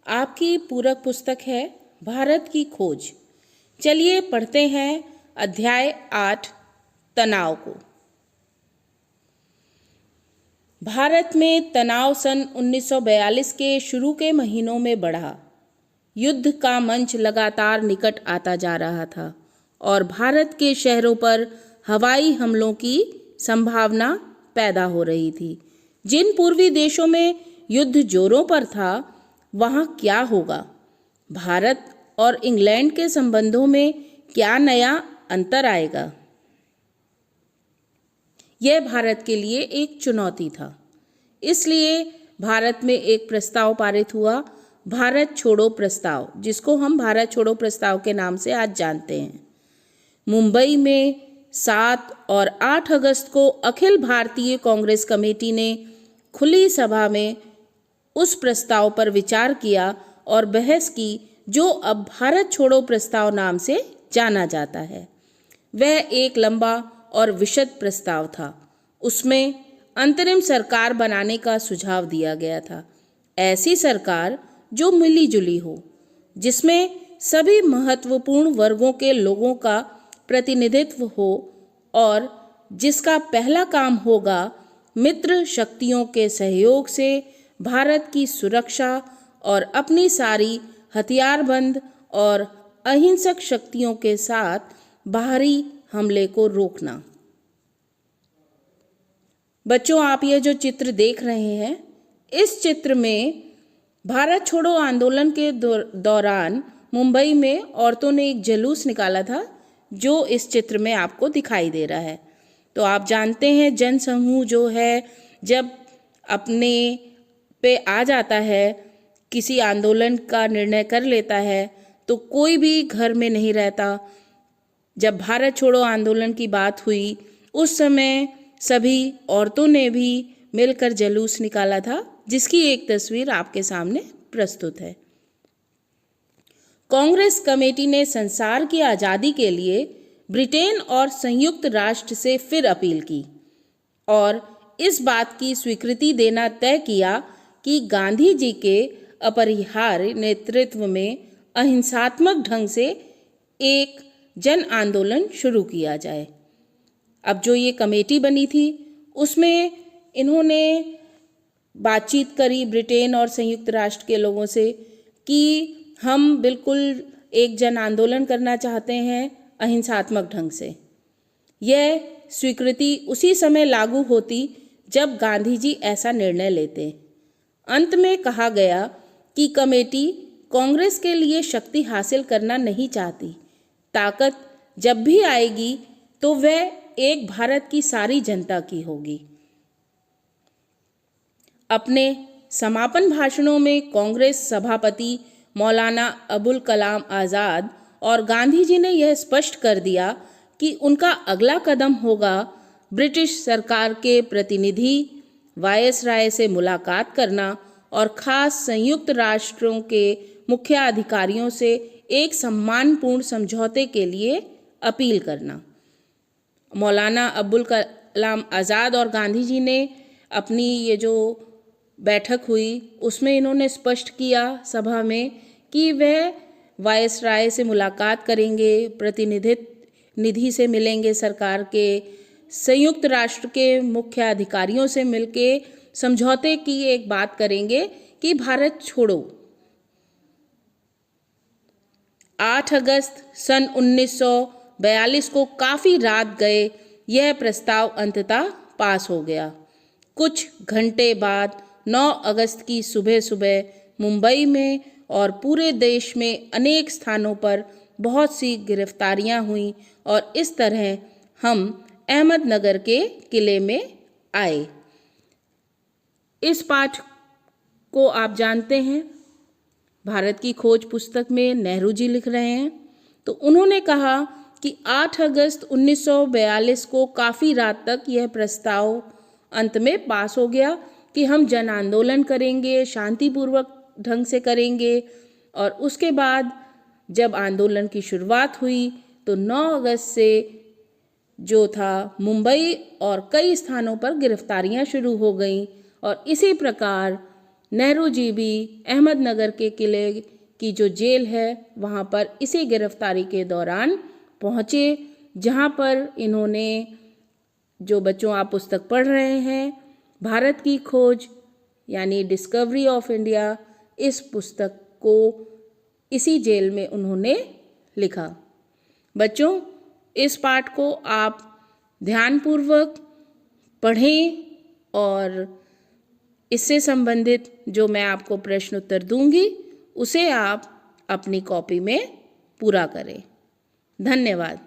आपकी पूरक पुस्तक है भारत की खोज। चलिए पढ़ते हैं अध्याय 8 तनाव को। भारत में तनाव सन 1942 के शुरू के महीनों में बढ़ा। युद्ध का मंच लगातार निकट आता जा रहा था और भारत के शहरों पर हवाई हमलों की संभावना पैदा हो रही थी। जिन पूर्वी देशों में युद्ध जोरों पर था, वहाँ क्या होगा? भारत और इंग्लैंड के संबंधों में क्या नया अंतर आएगा? यह भारत के लिए एक चुनौती था। इसलिए भारत में एक प्रस्ताव पारित हुआ, भारत छोड़ो प्रस्ताव, जिसको हम भारत छोड़ो प्रस्ताव के नाम से आज जानते हैं। मुंबई में 7 और 8 अगस्त को अखिल भारतीय कांग्रेस कमेटी ने खुली सभा में उस प्रस्ताव पर विचार किया और बहस की, जो अब भारत छोड़ो प्रस्ताव नाम से जाना जाता है। वह एक लंबा और विशद प्रस्ताव था। उसमें अंतरिम सरकार बनाने का सुझाव दिया गया था। ऐसी सरकार जो मिली जुली हो, जिसमें सभी महत्वपूर्ण वर्गों के लोगों का प्रतिनिधित्व हो और जिसका पहला काम होगा मित्र शक्तियों के सहयोग से भारत की सुरक्षा और अपनी सारी हथियारबंद और अहिंसक शक्तियों के साथ बाहरी हमले को रोकना। बच्चों, आप ये जो चित्र देख रहे हैं, इस चित्र में भारत छोड़ो आंदोलन के दौरान मुंबई में औरतों ने एक जुलूस निकाला था, जो इस चित्र में आपको दिखाई दे रहा है। तो आप जानते हैं, जनसमूह जो है जब अपने पे आ जाता है, किसी आंदोलन का निर्णय कर लेता है, तो कोई भी घर में नहीं रहता। जब भारत छोड़ो आंदोलन की बात हुई, उस समय सभी औरतों ने भी मिलकर जुलूस निकाला था, जिसकी एक तस्वीर आपके सामने प्रस्तुत है। कांग्रेस कमेटी ने संसार की आज़ादी के लिए ब्रिटेन और संयुक्त राष्ट्र से फिर अपील की और इस बात की स्वीकृति देना तय किया कि गांधी जी के अपरिहार्य नेतृत्व में अहिंसात्मक ढंग से एक जन आंदोलन शुरू किया जाए। अब जो ये कमेटी बनी थी, उसमें इन्होंने बातचीत करी ब्रिटेन और संयुक्त राष्ट्र के लोगों से कि हम बिल्कुल एक जन आंदोलन करना चाहते हैं अहिंसात्मक ढंग से। यह स्वीकृति उसी समय लागू होती जब गांधी जी ऐसा निर्णय लेते। अंत में कहा गया कि कमेटी कांग्रेस के लिए शक्ति हासिल करना नहीं चाहती। ताकत जब भी आएगी तो वह एक भारत की सारी जनता की होगी। अपने समापन भाषणों में कांग्रेस सभापति मौलाना अबुल कलाम आज़ाद और गांधी जी ने यह स्पष्ट कर दिया कि उनका अगला कदम होगा ब्रिटिश सरकार के प्रतिनिधि वायसराय से मुलाकात करना और खास संयुक्त राष्ट्रों के मुख्य अधिकारियों से एक सम्मानपूर्ण समझौते के लिए अपील करना। मौलाना अबुल कलाम आज़ाद और गांधी जी ने अपनी ये जो बैठक हुई, उसमें इन्होंने स्पष्ट किया सभा में कि वह वायसराय से मुलाकात करेंगे, प्रतिनिधि से मिलेंगे, सरकार के संयुक्त राष्ट्र के मुख्य अधिकारियों से मिलके समझौते की एक बात करेंगे कि भारत छोड़ो। 8 अगस्त सन 1942 को काफ़ी रात गए यह प्रस्ताव अंततः पास हो गया। कुछ घंटे बाद 9 अगस्त की सुबह सुबह मुंबई में और पूरे देश में अनेक स्थानों पर बहुत सी गिरफ्तारियां हुई और इस तरह हम अहमदनगर के किले में आए। इस पाठ को आप जानते हैं, भारत की खोज पुस्तक में नेहरू जी लिख रहे हैं। तो उन्होंने कहा कि 8 अगस्त 1942 को काफ़ी रात तक यह प्रस्ताव अंत में पास हो गया कि हम जन आंदोलन करेंगे, शांतिपूर्वक ढंग से करेंगे। और उसके बाद जब आंदोलन की शुरुआत हुई तो 9 अगस्त से जो था मुंबई और कई स्थानों पर गिरफ्तारियां शुरू हो गईं और इसी प्रकार नेहरू जी भी अहमदनगर के किले की जो जेल है वहाँ पर इसी गिरफ्तारी के दौरान पहुँचे, जहाँ पर इन्होंने, जो बच्चों आप पुस्तक पढ़ रहे हैं, भारत की खोज यानी डिस्कवरी ऑफ इंडिया, इस पुस्तक को इसी जेल में उन्होंने लिखा। बच्चों, इस पाठ को आप ध्यानपूर्वक पढ़ें और इससे संबंधित जो मैं आपको प्रश्न उत्तर दूंगी उसे आप अपनी कॉपी में पूरा करें। धन्यवाद।